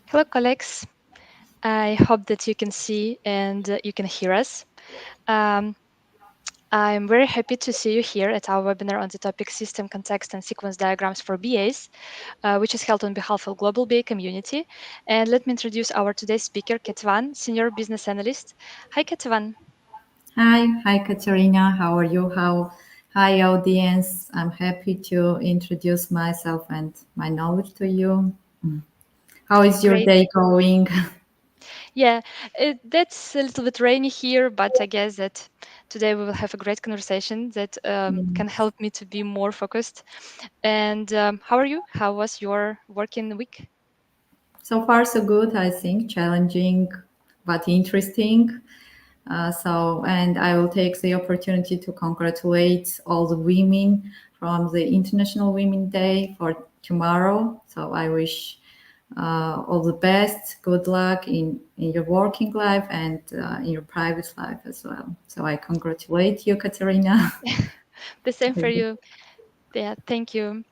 Hello, colleagues. I hope that you can see and you can hear us. Um, I'm very happy to see you here at our webinar on the topic System Context and Sequence Diagrams for BAs, which is held on behalf of Global BA community. And let me introduce our today's speaker, Ketvan, Senior Business Analyst. Hi, Ketvan. Hi, Katerina. How are you? Hi, audience. I'm happy to introduce myself and my knowledge to you. How is your Great. day going? Yeah, that's a little bit rainy here, but I guess that today we will have a great conversation that can help me to be more focused. And how are you? How was your working week? So far, so good, I think. Challenging, but interesting. And I will take the opportunity to congratulate all the women from the International Women Day for tomorrow. So I wish all the best, good luck in your working life and in your private life as well. So I congratulate you, Katerina. The same for you. Yeah, thank you.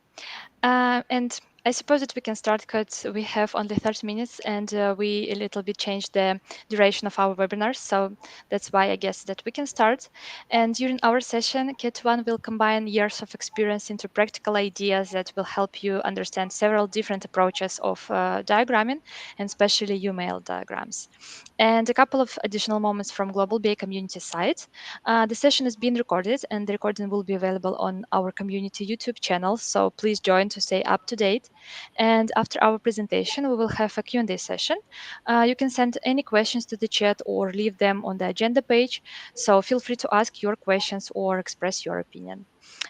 And I suppose that we can start because we have only 30 minutes and we a little bit changed the duration of our webinars. So that's why I guess that we can start. And during our session, Kit1 will combine years of experience into practical ideas that will help you understand several different approaches of diagramming and especially UML diagrams. And a couple of additional moments from Global BA community site. The session is being recorded and the recording will be available on our community YouTube channel. So please join to stay up to date. And after our presentation, we will have a Q&A session. You can send any questions to the chat or leave them on the agenda page. So feel free to ask your questions or express your opinion.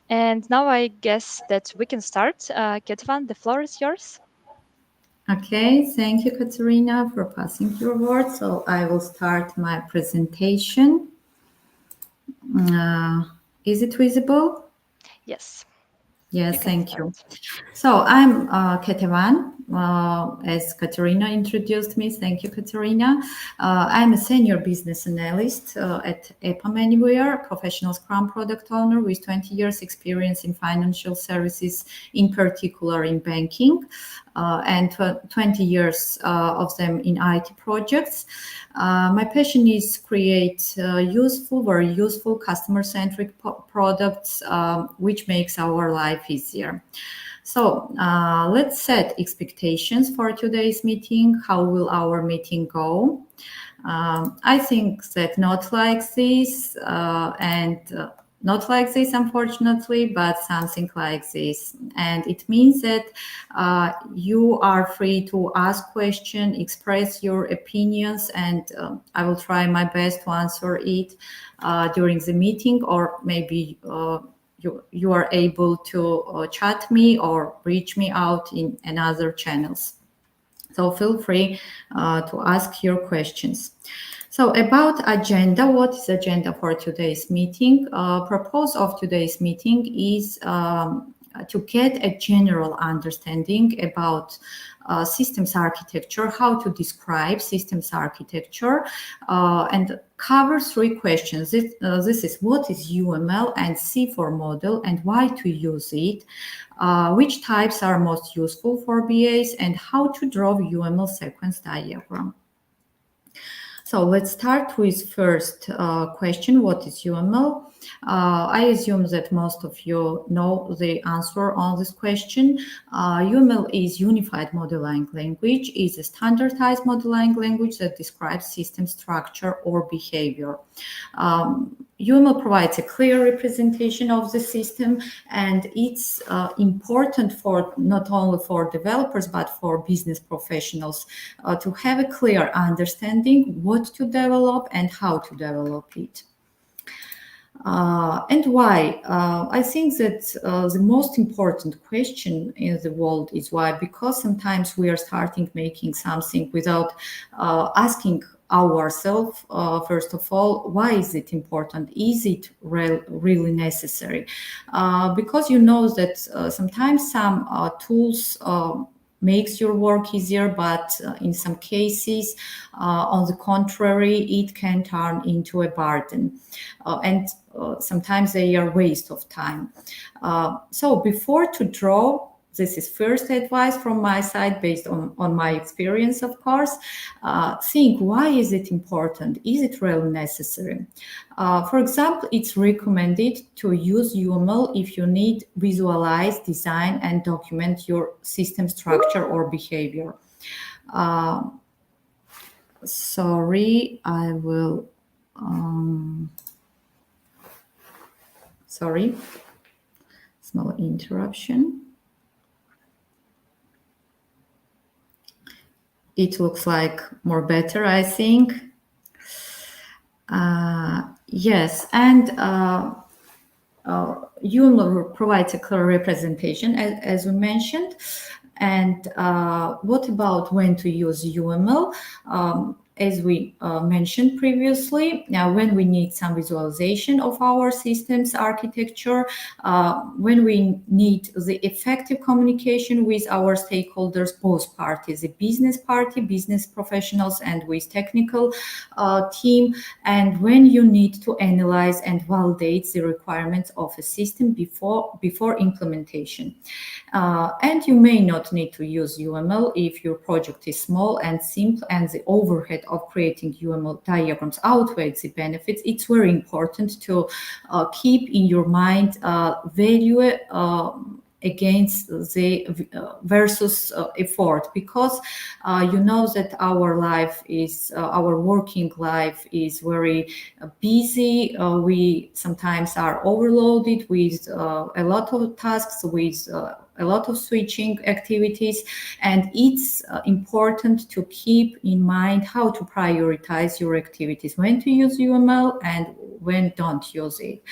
And now I guess that we can start. Ketvan, the floor is yours. Okay, thank you, Katerina, for passing your word. So I will start my presentation. Uh, is it visible? Yes, you Yes, can thank start. you. So I'm Ketevan. As Katerina introduced me, thank you, Katerina. I'm a senior business analyst at EPAM Anywhere, professional Scrum product owner with 20 years experience in financial services, in particular in banking, and 20 years of them in IT projects. My passion is create very useful, customer-centric products, which makes our life easier. So let's set expectations for today's meeting. How will our meeting go? I think that not like this and not like this, unfortunately, but something like this. And it means that you are free to ask questions, express your opinions, and I will try my best to answer it during the meeting, or maybe you are able to chat me or reach me out in another channels. So feel free to ask your questions. So about agenda, what is agenda for today's meeting? Purpose of today's meeting is to get a general understanding about systems architecture, how to describe systems architecture, and cover three questions. This is what is UML and C4 model and why to use it, which types are most useful for BAs, and how to draw UML sequence diagram. So let's start with first question. What is UML? I assume that most of you know the answer on this question. UML is Unified Modeling Language, is a standardized modeling language that describes system structure or behavior. UML provides a clear representation of the system, and it's important for not only for developers but for business professionals to have a clear understanding what to develop and how to develop it. And why? I think that the most important question in the world is why, because sometimes we are starting making something without asking ourselves, first of all, why is it important? Is it really necessary? Because you know that sometimes some tools makes your work easier, but in some cases, on the contrary, it can turn into a burden. And sometimes they are waste of time. So before to draw this is first advice from my side based on my experience, of course. Think, why is it important? Is it really necessary? For example, it's recommended to use UML if you need visualize, design, and document your system structure or behavior. Sorry, I will. Sorry, small interruption. It looks like more better, I think. Yes, and UML provides a clear representation, as we mentioned. And what about when to use UML? As we mentioned previously, now when we need some visualization of our systems architecture, when we need the effective communication with our stakeholders, both parties, the business party, business professionals, and with technical team, and when you need to analyze and validate the requirements of a system before implementation. And you may not need to use UML if your project is small and simple and the overhead of creating UML diagrams outweighs the benefits. It's very important to keep in your mind value against the versus effort, because you know that our life is our working life is very busy. We sometimes are overloaded with a lot of tasks, with a lot of switching activities, and it's important to keep in mind how to prioritize your activities, when to use UML and when don't use it.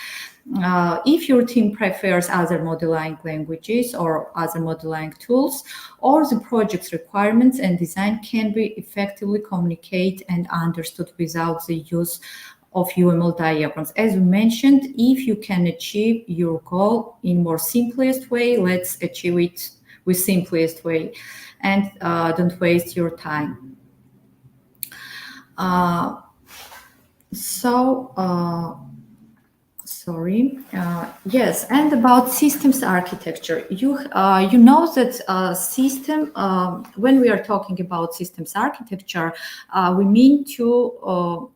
If your team prefers other modeling languages or other modeling tools, or the project's requirements and design can be effectively communicated and understood without the use of UML diagrams. As we mentioned, if you can achieve your goal in more simplest way, let's achieve it with simplest way, and don't waste your time. Sorry. Yes, and about systems architecture, you know that system. When we are talking about systems architecture, we mean two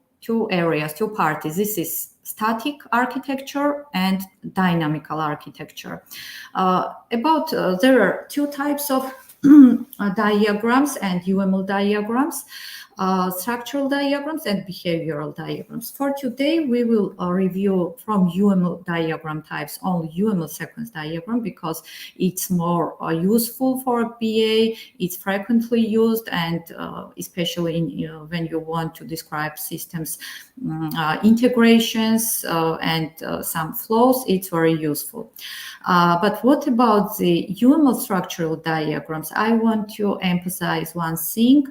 areas, two parties. This is static architecture and dynamical architecture. There are two types of diagrams and UML diagrams. Structural diagrams and behavioral diagrams. For today, we will review from UML diagram types only UML sequence diagram, because it's more useful for BA. It's frequently used, and especially when you want to describe systems integrations and some flows, it's very useful. But what about the UML structural diagrams? I want to emphasize one thing.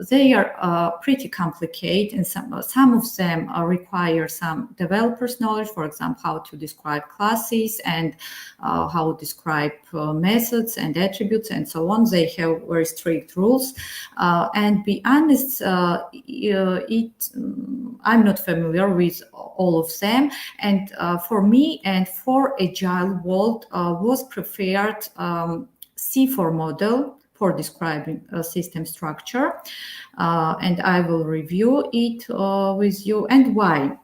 They are pretty complicated, and some of them require some developer's knowledge, for example, how to describe classes and how to describe methods and attributes and so on. They have very strict rules. And be honest, I'm not familiar with all of them. And for me and for Agile world was preferred C4 model for describing a system structure, and I will review it with you and why.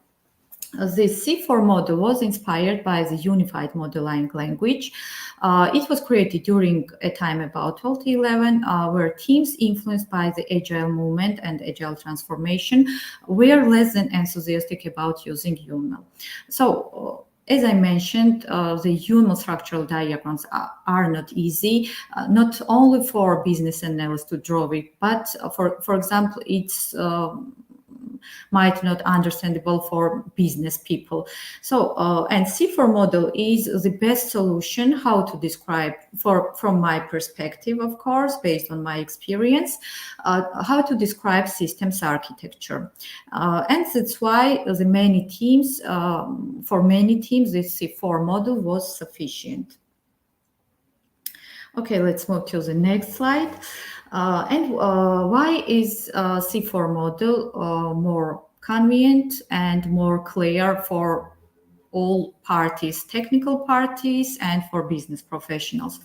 The C4 model was inspired by the unified modeling language. It was created during a time about 2011, where teams influenced by the Agile movement and Agile transformation were less than enthusiastic about using UML. So, as I mentioned, the UML structural diagrams are not easy, not only for business analysts to draw it, but for example, it's might not understandable for business people. So, and C4 model is the best solution how to describe, from my perspective, of course, based on my experience, how to describe systems architecture. And that's why for many teams, this C4 model was sufficient. Okay, let's move to the next slide. And why is C4 model more convenient and more clear for all parties, technical parties, and for business professionals.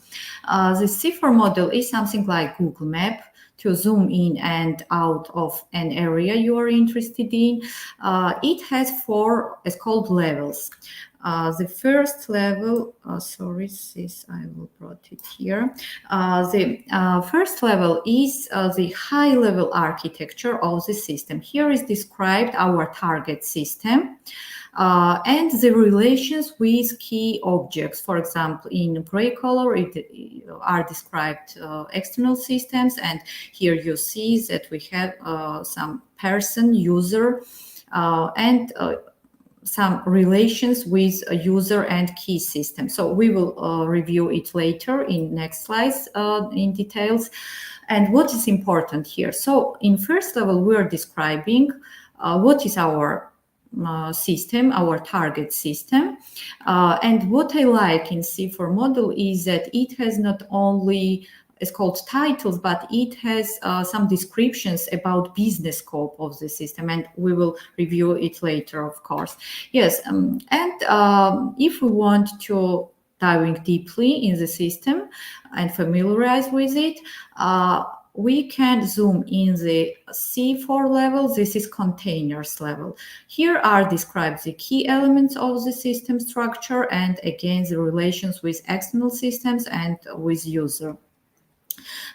The C4 model is something like Google Map to zoom in and out of an area you are interested in. It has four, it's called levels. The first level, sorry, this I will brought it here. The first level is the high level architecture of the system. Here is described our target system. And the relations with key objects. For example, in gray color, it are described external systems, and here you see that we have some person, user, and some relations with a user and key system. So we will review it later in next slides in details. And what is important here? So in first level, we are describing what is our system, our target system. And what I like in C4 model is that it has not only, it's called titles, but it has some descriptions about business scope of the system, and we will review it later, of course. Yes, if we want to diving deeply in the system and familiarize with it, we can zoom in the C4 level. This is containers level. Here are described the key elements of the system structure, and again the relations with external systems and with user.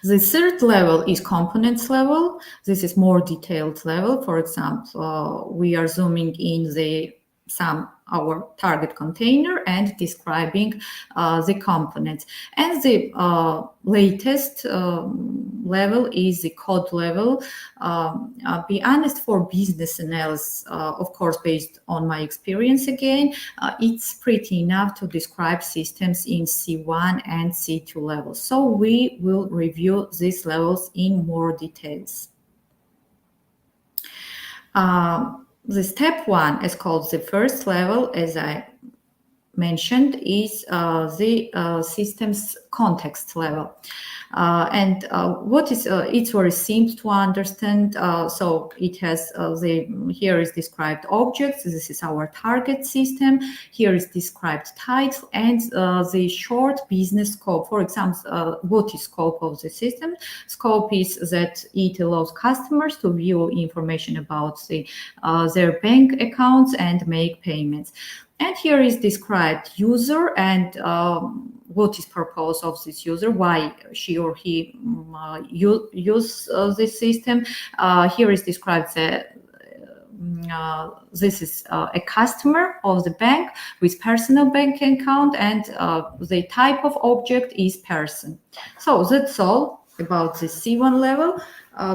The third level is components level. This is more detailed level. For example, we are zooming in our target container and describing the components. And the latest level is the code level. Be honest, for business analysis, of course, based on my experience again, it's pretty enough to describe systems in C1 and C2 levels. So we will review these levels in more details. The step one is called the first level, as I mentioned, is the system's context level. What is it's very simple to understand. So it has here is described objects. This is our target system. Here is described title and the short business scope. For example, what is scope of the system? Scope is that it allows customers to view information about their bank accounts and make payments. And here is described user and what is purpose of this user, why she or he use this system. Here is described that this is a customer of the bank with personal bank account, and the type of object is person. So that's all about the C1 level.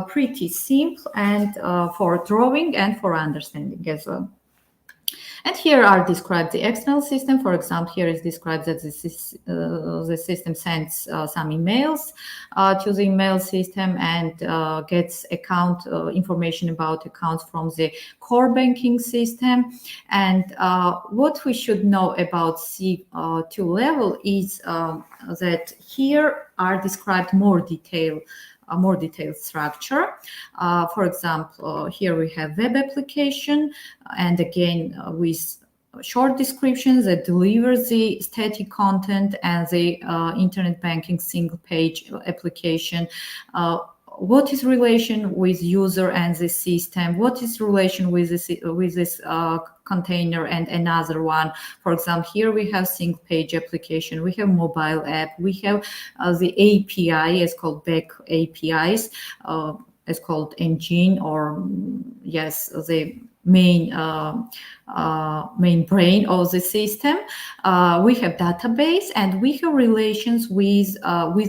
Pretty simple and for drawing and for understanding as well. And here are described the external system. For example, here is described that the system sends some emails to the email system and gets account information about accounts from the core banking system. And what we should know about C2 level is that here are described more detailed structure. For example, here we have web application, and again with short descriptions that delivers the static content, and the internet banking single page application. What is relation with user and the system? What is relation with this container and another one? For example, here we have single page application, we have mobile app, we have the API, it's called back APIs, it's called engine, or yes, the main brain of the system. We have database, and we have relations with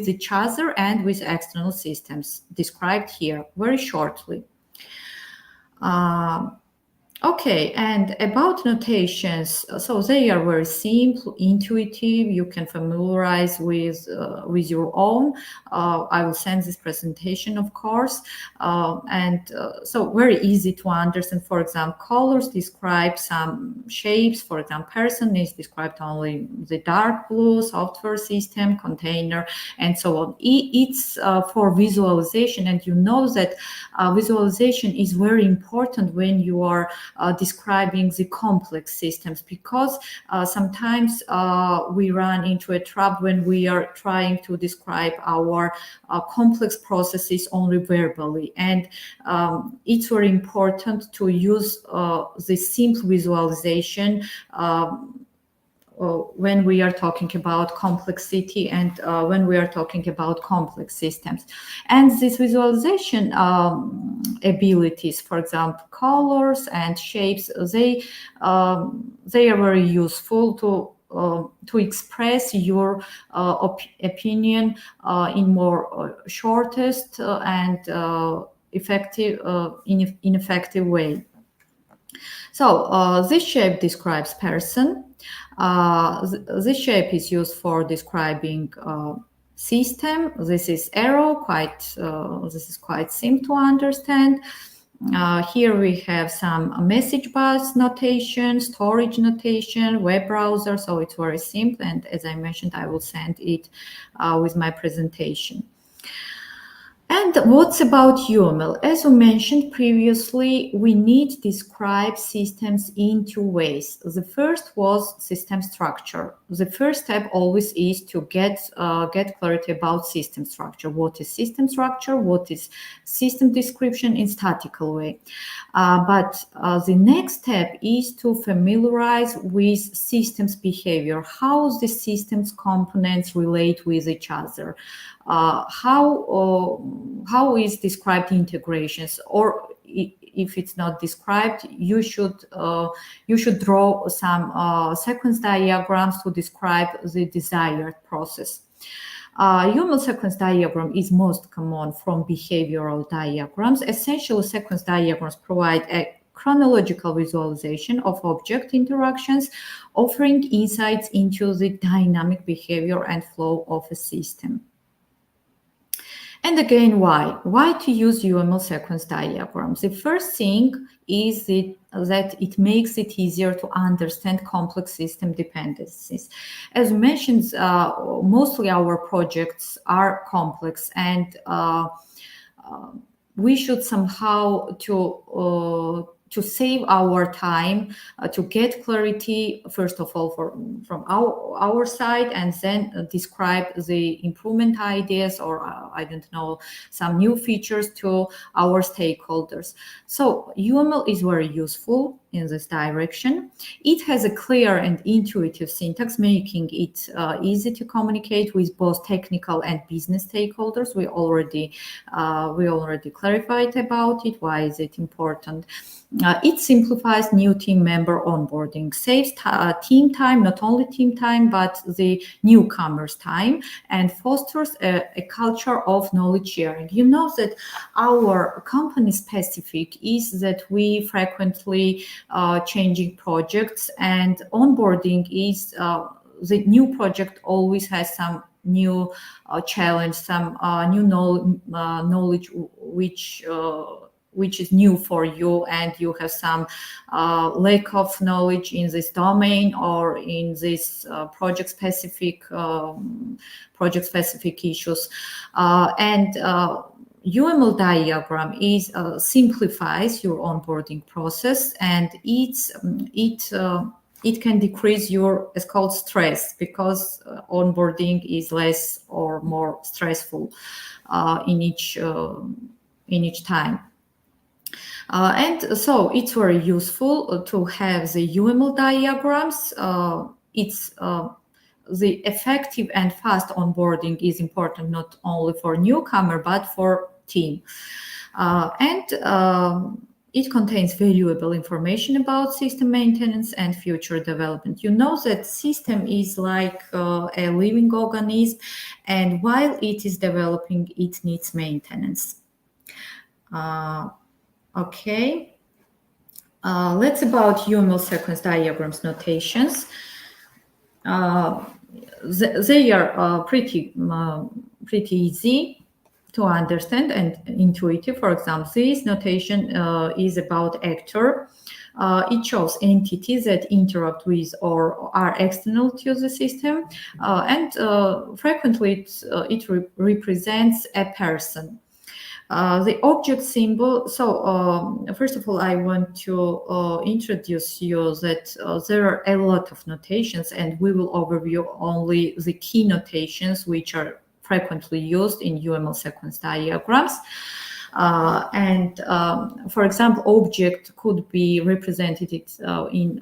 each other and with external systems described here very shortly. Okay, and about notations, so they are very simple, intuitive. You can familiarize with your own. I will send this presentation, of course, so very easy to understand. For example, colors describe some shapes. For example, person is described only the dark blue, software system, container, and so on. It's for visualization, and you know that visualization is very important when you are describing the complex systems, because sometimes we run into a trap when we are trying to describe our complex processes only verbally. And it's very important to use the simple visualization when we are talking about complexity and when we are talking about complex systems. And this visualization abilities, for example, colors and shapes, they are very useful to express your opinion in more shortest and in effective way. So this shape describes person. This shape is used for describing system. This is arrow. This is quite simple to understand. Here we have some message bus notation, storage notation, web browser. So it's very simple. And as I mentioned, I will send it with my presentation. And what's about UML? As we mentioned previously, we need to describe systems in two ways. The first was system structure. The first step always is to get clarity about system structure. What is system structure? What is system description in statical way? But the next step is to familiarize with systems behavior, how the systems components relate with each other. How is described integrations, or if it's not described, you should draw some sequence diagrams to describe the desired process. UML sequence diagram is most common from behavioral diagrams. Essentially, sequence diagrams provide a chronological visualization of object interactions, offering insights into the dynamic behavior and flow of a system. And again, why? Why to use UML sequence diagrams? The first thing is that it makes it easier to understand complex system dependencies. As mentioned, mostly our projects are complex, and we should somehow to save our time, to get clarity, first of all, from our side, and then describe the improvement ideas, or I don't know, some new features to our stakeholders. So UML is very useful in this direction. It has a clear and intuitive syntax, making it easy to communicate with both technical and business stakeholders. We already clarified about it. Why is it important? It simplifies new team member onboarding, saves team time, not only team time, but the newcomers' time, and fosters a culture of knowledge sharing. You know that our company specific is that we frequently changing projects, and onboarding is the new project always has some new challenge, some new knowledge which is new for you, and you have some lack of knowledge in this domain or in this project specific issues, and UML diagram simplifies your onboarding process, and it can decrease your, it's called stress, because onboarding is less or more stressful in each time. And so it's very useful to have the UML diagrams. The effective and fast onboarding is important not only for newcomer but for team. It contains valuable information about system maintenance and future development. You know that system is like a living organism, and while it is developing, it needs maintenance. Okay, let's about UML sequence diagrams notations. They are pretty easy to understand and intuitive. For example, this notation is about actor. It shows entities that interact with or are external to the system, and frequently it represents a person. The object symbol. So first of all, I want to introduce you that there are a lot of notations, and we will overview only the key notations which are frequently used in UML sequence diagrams. For example, object could be represented in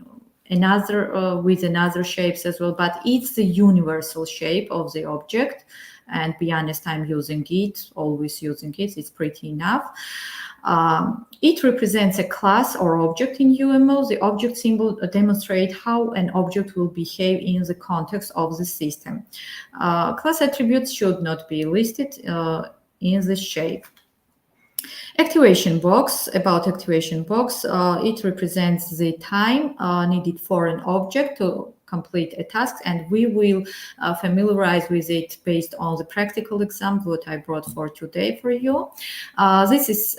another with another shapes as well, but it's the universal shape of the object. And be honest, I'm using it, always using it. It's pretty enough. It represents a class or object in UML. The object symbol demonstrates how an object will behave in the context of the system. Class attributes should not be listed in the shape. Activation box. About activation box, it represents the time needed for an object to complete a task, and we will familiarize with it based on the practical example that I brought for today for you. This is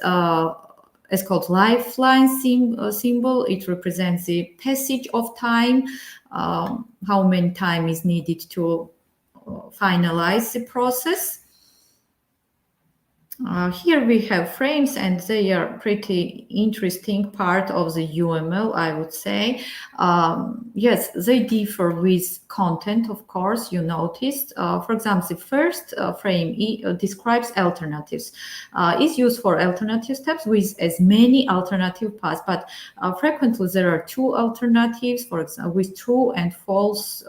it's called lifeline symbol. It represents the passage of time, how many time is needed to finalize the process. Here we have frames, and they are pretty interesting part of the UML, I would say. Yes, they differ with content, of course, you noticed. For example, the first frame describes alternatives. Is used for alternative steps with as many alternative paths, but frequently there are two alternatives, for example, with true and false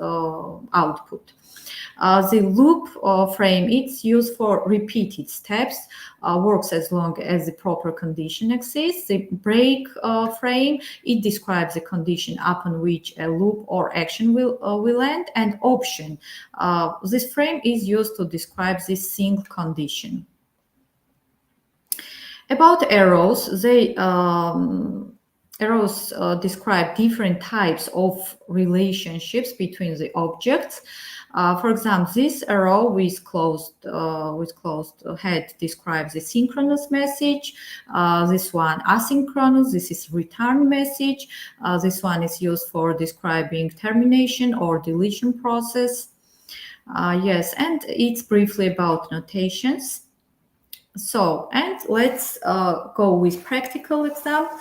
output. The loop frame, it's used for repeated steps, works as long as the proper condition exists. The break frame, it describes the condition upon which a loop or action will end. And option, this frame is used to describe this single condition. About arrows, arrows describe different types of relationships between the objects. For example, this arrow with closed head describes the synchronous message. This one asynchronous. This is return message. This one is used for describing termination or deletion process. Yes, and it's briefly about notations. So, and let's go with practical example.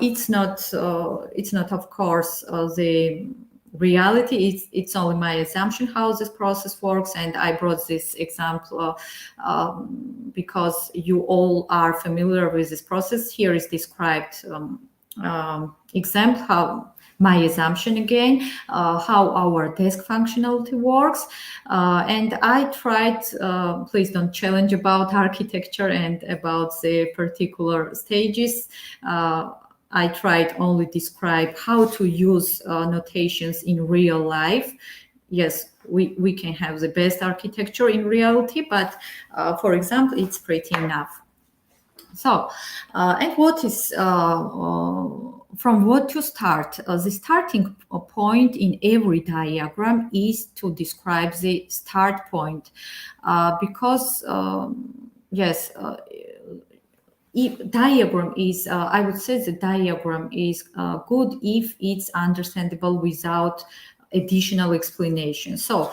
It's not, of course, the reality. It's only my assumption how this process works, and I brought this example because you all are familiar with this process. Here is described example how my assumption again, how our desk functionality works. And I tried, please don't challenge about architecture and about the particular stages. I tried only describe how to use notations in real life. Yes, we can have the best architecture in reality, but for example, it's pretty enough. So, and what is from what to start? The starting point in every diagram is to describe the start point, because yes. If diagram is, I would say the diagram is good if it's understandable without additional explanation. So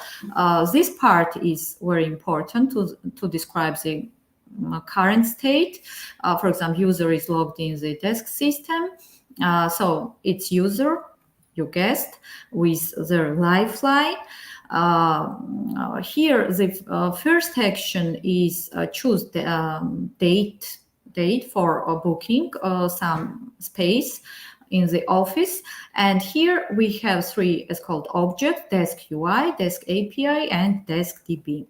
this part is very important to describe the current state. For example, user is logged in the desk system. So it's user, you guessed, with their lifeline. Here, the first action is choose the date for booking some space in the office. And here we have three, it's called object, desk UI, desk API, and desk DB.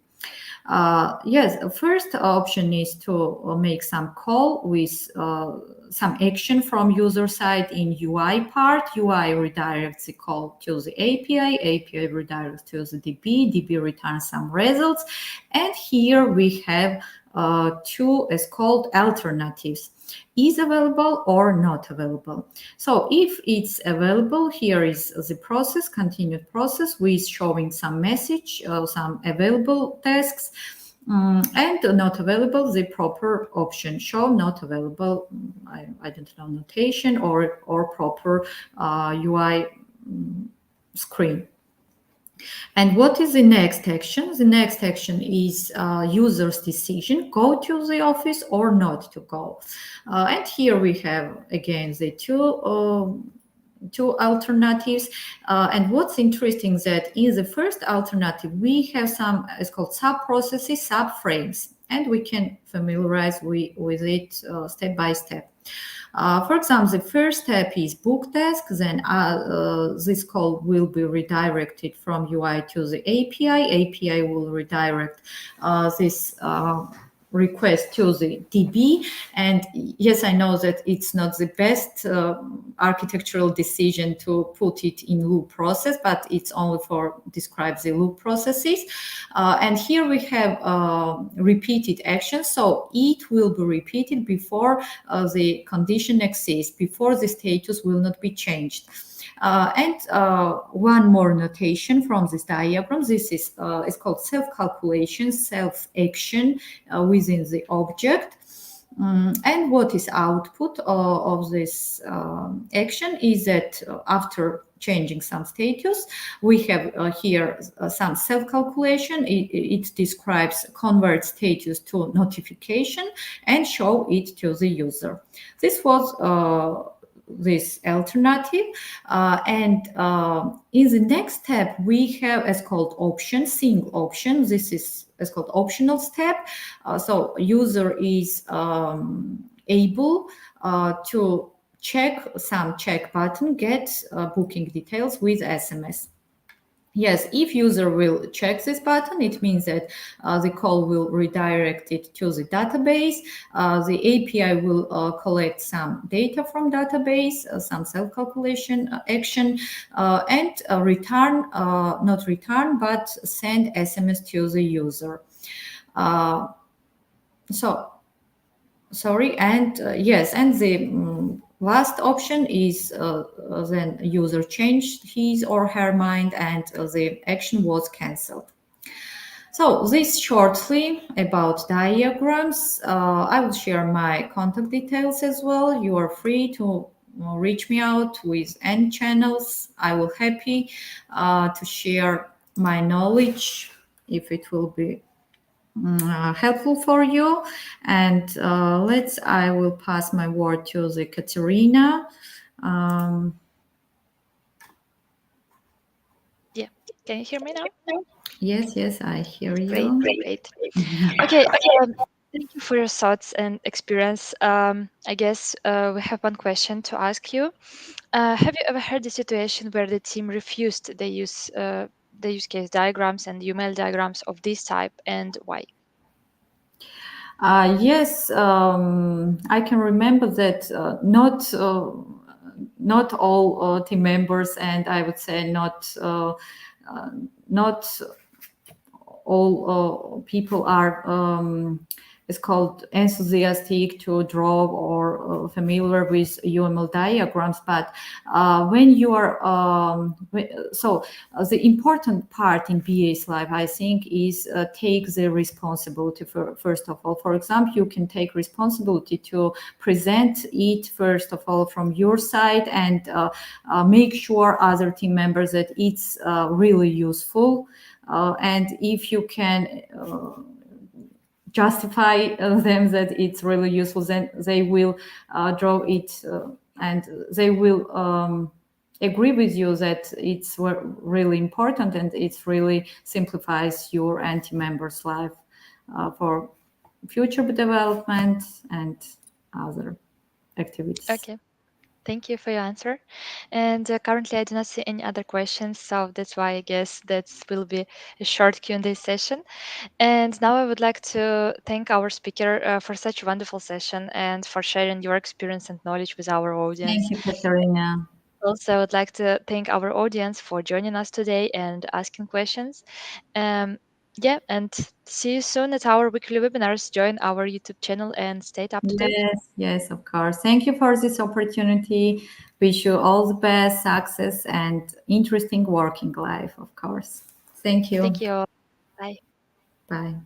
Yes, the first option is to make some call with some action from user side in UI part. UI redirects the call to the API, API redirects to the DB, DB returns some results. And here we have two as called alternatives, is available or not available. So if it's available, here is the process, continued process with showing some message, some available tasks, and not available, the proper option, show not available, I don't know, notation or proper UI screen. And what is the next action? The next action is user's decision, go to the office or not to go. And here we have again the two alternatives. And what's interesting that in the first alternative, we have some, it's called sub-processes, sub-frames, and we can familiarize with it step by step. For example, the first step is book task. Then this call will be redirected from UI to the API. API will redirect this request to the DB. And yes, I know that it's not the best architectural decision to put it in loop process, but it's only for describe the loop processes. And here we have repeated actions. So it will be repeated before the condition exists, before the status will not be changed. And one more notation from this diagram. This is it's called self-calculation, self-action within the object. And what is output of this action is that after changing some status, we have here some self-calculation. It describes convert status to notification and show it to the user. This was this alternative. And in the next step, we have as called option, single option. This is as called optional step. So user is able to check some check button, get booking details with SMS. Yes, if user will check this button, it means that the call will redirect it to the database. The API will collect some data from database, some self-calculation action, and return, not return, but send SMS to the user. So, sorry, and yes, and the last option is then user changed his or her mind and the action was cancelled. So this shortly about diagrams. I will share my contact details as well. You are free to reach me out with any channels. I will happy to share my knowledge if it will be helpful for you. And I will pass my word to the Katerina. Yeah, can you hear me now? Yes, I hear Great, you. great. Okay, thank you for your thoughts and experience. I guess we have one question to ask you. Have you ever had a situation where the team refused the use case diagrams and UML diagrams of this type, and why? Yes, I can remember that not all team members, and I would say not all people are it's called enthusiastic to draw or familiar with UML diagrams. But when you are the important part in BA's life, I think, is take the responsibility for, first of all. For example, you can take responsibility to present it first of all from your side and make sure other team members that it's really useful. And if you can justify them that it's really useful, then they will draw it and they will agree with you that it's really important and it really simplifies your anti-member's life for future development and other activities. Okay. Thank you for your answer. And currently, I do not see any other questions, so that's why I guess that will be a short Q&A session. And now I would like to thank our speaker for such a wonderful session and for sharing your experience and knowledge with our Thank audience. you, Katerina. Also, I would like to thank our audience for joining us today and asking questions. Um, yeah, and see you soon at our weekly webinars. Join our YouTube channel and stay up to date. Yes, of course. Thank you for this opportunity. Wish you all the best, success, and interesting working life, of course. Thank Thank you. you all. Bye. Bye.